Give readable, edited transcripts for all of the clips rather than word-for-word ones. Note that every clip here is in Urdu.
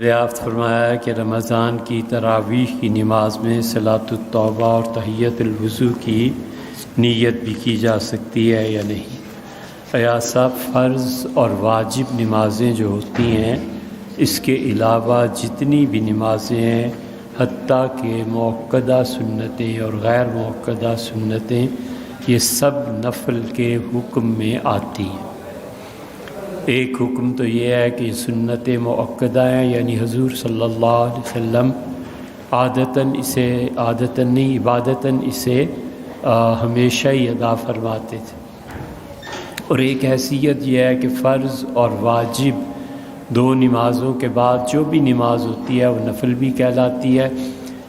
دریافت فرمایا ہے کہ رمضان کی تراویح کی نماز میں صلاۃ التوبہ اور تحیۃ الوضو کی نیت بھی کی جا سکتی ہے یا نہیں؟ ایسا فرض اور واجب نمازیں جو ہوتی ہیں اس کے علاوہ جتنی بھی نمازیں ہیں حتیٰ کہ موقدہ سنتیں اور غیر موقدہ سنتیں یہ سب نفل کے حکم میں آتی ہیں۔ ایک حکم تو یہ ہے کہ سنت مؤکدہ ہیں، یعنی حضور صلی اللہ علیہ وسلم عبادتاً اسے ہمیشہ ہی ادا فرماتے تھے۔ اور ایک حیثیت یہ ہے کہ فرض اور واجب دو نمازوں کے بعد جو بھی نماز ہوتی ہے وہ نفل بھی کہلاتی ہے۔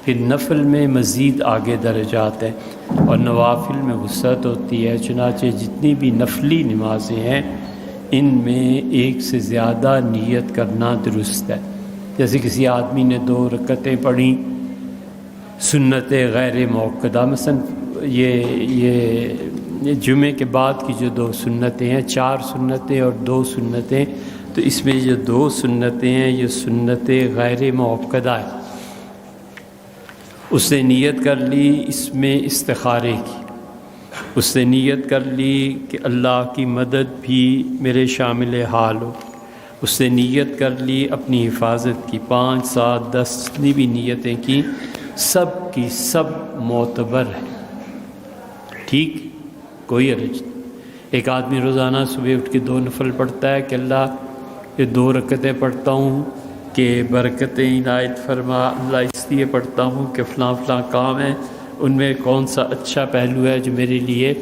پھر نفل میں مزید آگے درجات ہیں اور نوافل میں وسعت ہوتی ہے، چنانچہ جتنی بھی نفلی نمازیں ہیں ان میں ایک سے زیادہ نیت کرنا درست ہے۔ جیسے کسی آدمی نے 2 رکعتیں پڑھیں سنت غیر موقدہ، مثلا یہ جمعے کے بعد کی جو 2 سنتیں ہیں، 4 سنتیں اور 2 سنتیں، تو اس میں جو 2 سنتیں ہیں یہ سنت غیر موقدہ ہے۔ اس نے نیت کر لی اس میں استخارے کی، اس نے نیت کر لی کہ اللہ کی مدد بھی میرے شامل حال ہو، اس نے نیت کر لی اپنی حفاظت کی، 5 7 10 جتنی بھی نیتیں کی سب کی سب معتبر ہے، ٹھیک، کوئی حرج نہیں۔ ایک آدمی روزانہ صبح اٹھ کے 2 نفل پڑھتا ہے کہ اللہ یہ 2 رکعتیں پڑھتا ہوں کہ برکتیں عنایت فرما، اللہ اس لیے پڑھتا ہوں کہ فلاں فلاں کام ہے، ان میں کون سا اچھا پہلو ہے جو میرے لیے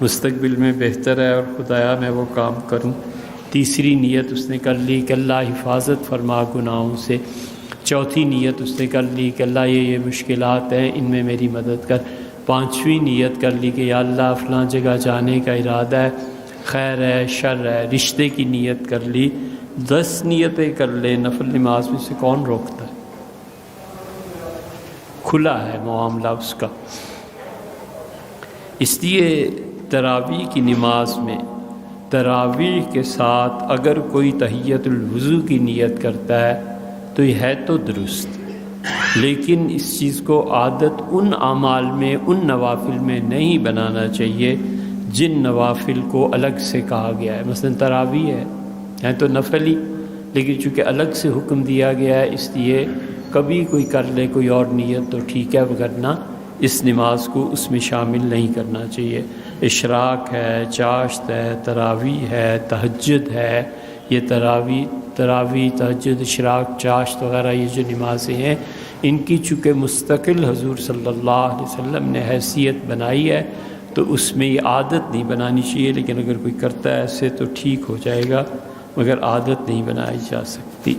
مستقبل میں بہتر ہے اور خدایا میں وہ کام کروں۔ تیسری نیت اس نے کر لی کہ اللہ حفاظت فرما گناہوں سے۔ چوتھی نیت اس نے کر لی کہ اللہ یہ مشکلات ہیں ان میں میری مدد کر۔ 5ویں نیت کر لی کہ یا اللہ فلاں جگہ جانے کا ارادہ ہے، خیر ہے شر ہے، رشتے کی نیت کر لی۔ 10 نیتیں کر لے نفل نماز میں سے کون روکتا ہے؟ کھلا ہے معاملہ اس کا۔ اس لیے تراویح کی نماز میں تراویح کے ساتھ اگر کوئی تحیۃ الوضو کی نیت کرتا ہے تو یہ ہے تو درست، لیکن اس چیز کو عادت ان اعمال میں، ان نوافل میں نہیں بنانا چاہیے جن نوافل کو الگ سے کہا گیا ہے۔ مثلا تراویح ہے تو نفل ہی، لیکن چونکہ الگ سے حکم دیا گیا ہے اس لیے کبھی کوئی کر لے کوئی اور نیت تو ٹھیک ہے، ورنہ اس نماز کو اس میں شامل نہیں کرنا چاہیے۔ اشراق ہے، چاشت ہے، تراویح ہے، تہجد ہے، یہ تراویح تہجد اشراق چاشت وغیرہ یہ جو نمازیں ہیں ان کی چونکہ مستقل حضور صلی اللہ علیہ وسلم نے حیثیت بنائی ہے تو اس میں یہ عادت نہیں بنانی چاہیے، لیکن اگر کوئی کرتا ہے ایسے تو ٹھیک ہو جائے گا، مگر عادت نہیں بنائی جا سکتی۔